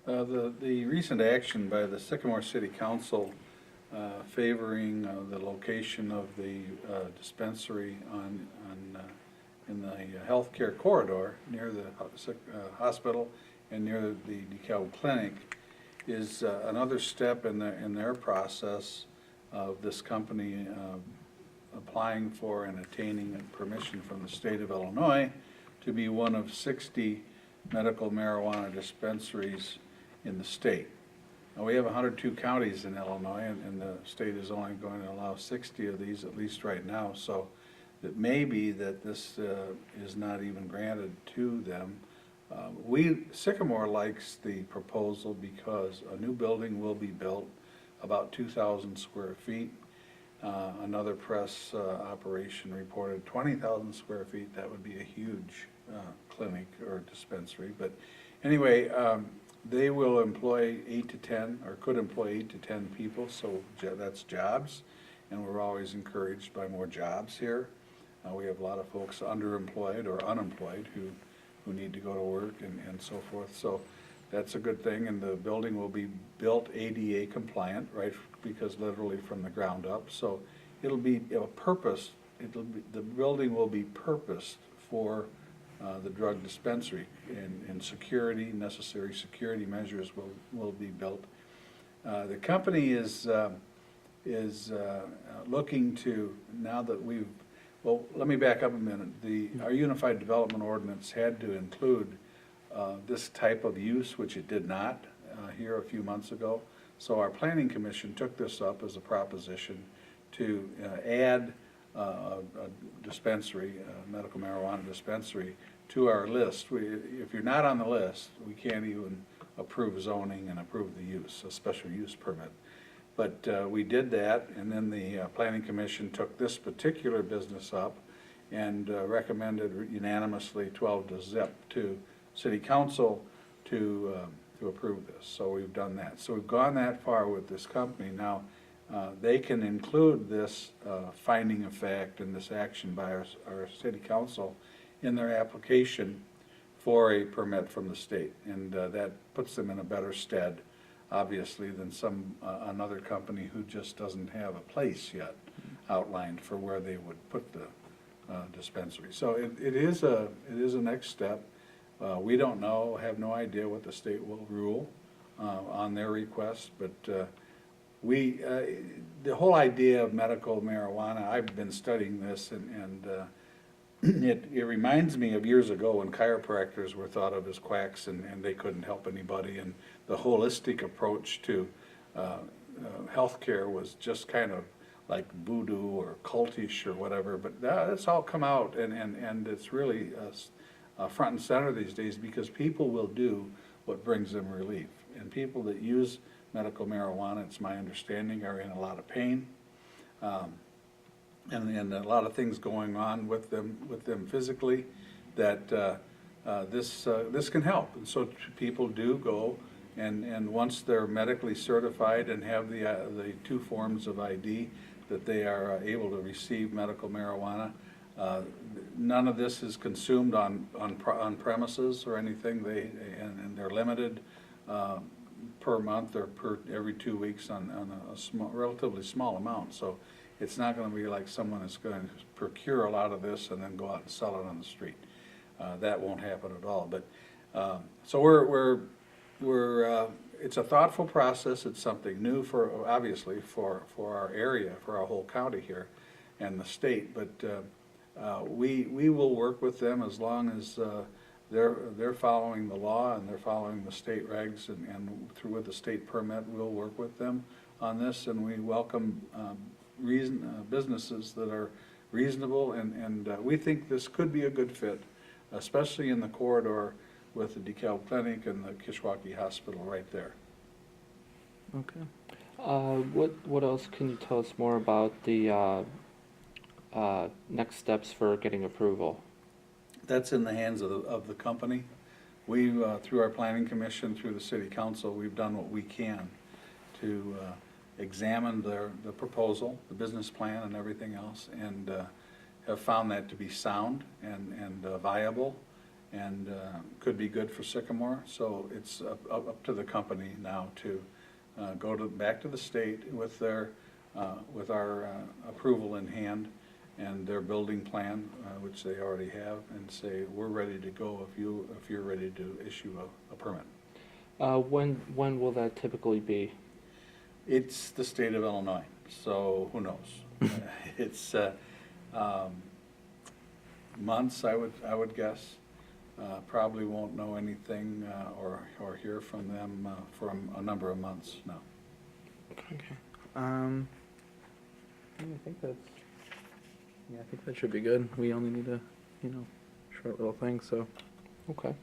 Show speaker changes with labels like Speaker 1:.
Speaker 1: The recent action by the Sycamore City Council favoring the location of the dispensary in the healthcare corridor near the hospital and near the DeKalb Clinic is another step in their process of this company applying for and attaining permission from the state of Illinois to be one of 60 medical marijuana dispensaries in the state. Now, we have 102 counties in Illinois, and the state is only going to allow 60 of these, at least right now, so it may be that this is not even granted to them. Sycamore likes the proposal because a new building will be built, about 2,000 square feet. Another press operation reported 20,000 square feet. That would be a huge clinic or dispensary. But anyway, they will employ 8 to 10, or could employ 8 to 10 people, so that's jobs. And we're always encouraged by more jobs here. We have a lot of folks underemployed or unemployed who need to go to work and so forth. So that's a good thing, and the building will be built ADA compliant, right, because literally from the ground up. So it'll be a purpose, the building will be purposed for the drug dispensary, and security, necessary security measures will be built. The company is looking to, now that well, let me back up a minute. Our Unified Development Ordinance had to include this type of use, which it did not here a few months ago. So our Planning Commission took this up as a proposition to add a dispensary, a medical marijuana dispensary, to our list. If you're not on the list, we can't even approve zoning and approve the use, a special use permit. But we did that, and then the Planning Commission took this particular business up and recommended unanimously 12 to zip to City Council to approve this. So we've done that. So we've gone that far with this company. Now, they can include this finding of fact and this action by our City Council in their application for a permit from the state. And that puts them in a better stead, obviously, than another company who just doesn't have a place yet outlined for where they would put the dispensary. So it is a next step. We don't know, have no idea what the state will rule on their request, but the whole idea of medical marijuana, I've been studying this, and it reminds me of years ago when chiropractors were thought of as quacks and they couldn't help anybody, and the holistic approach to healthcare was just kind of like voodoo or cultish or whatever, but it's all come out, and it's really front and center these days, because people will do what brings them relief. And people that use medical marijuana, it's my understanding, are in a lot of pain, and a lot of things going on with them physically, that this can help. And so people do go, and once they're medically certified and have the 2 forms of ID, that they are able to receive medical marijuana. None of this is consumed on premises or anything. And they're limited per month or every 2 weeks on a relatively small amount. So it's not going to be like someone is going to procure a lot of this and then go out and sell it on the street. That won't happen at all. But so it's a thoughtful process. It's something new obviously for our area, for our whole county here, and the state. But we will work with them as long as they're following the law and they're following the state regs, and through with the state permit, we'll work with them on this, and we welcome businesses that are reasonable, and we think this could be a good fit, especially in the corridor with the DeKalb Clinic and the Kishwaukee Hospital right there.
Speaker 2: Okay. What else can you tell us more about the next steps for getting approval?
Speaker 1: That's in the hands of the company. We, through our Planning Commission, through the City Council, we've done what we can to examine the proposal, the business plan and everything else, and have found that to be sound and viable, and could be good for Sycamore. So it's up to the company now to go back to the state with with our approval in hand and their building plan, which they already have, and say, we're ready to go if you're ready to issue a permit.
Speaker 2: When will that typically be?
Speaker 1: It's the state of Illinois, so who knows? It's months, I would guess. Probably won't know anything or hear from them for a number of months now.
Speaker 3: Okay. I think that should be good. We only need a, short little thing, so.
Speaker 2: Okay.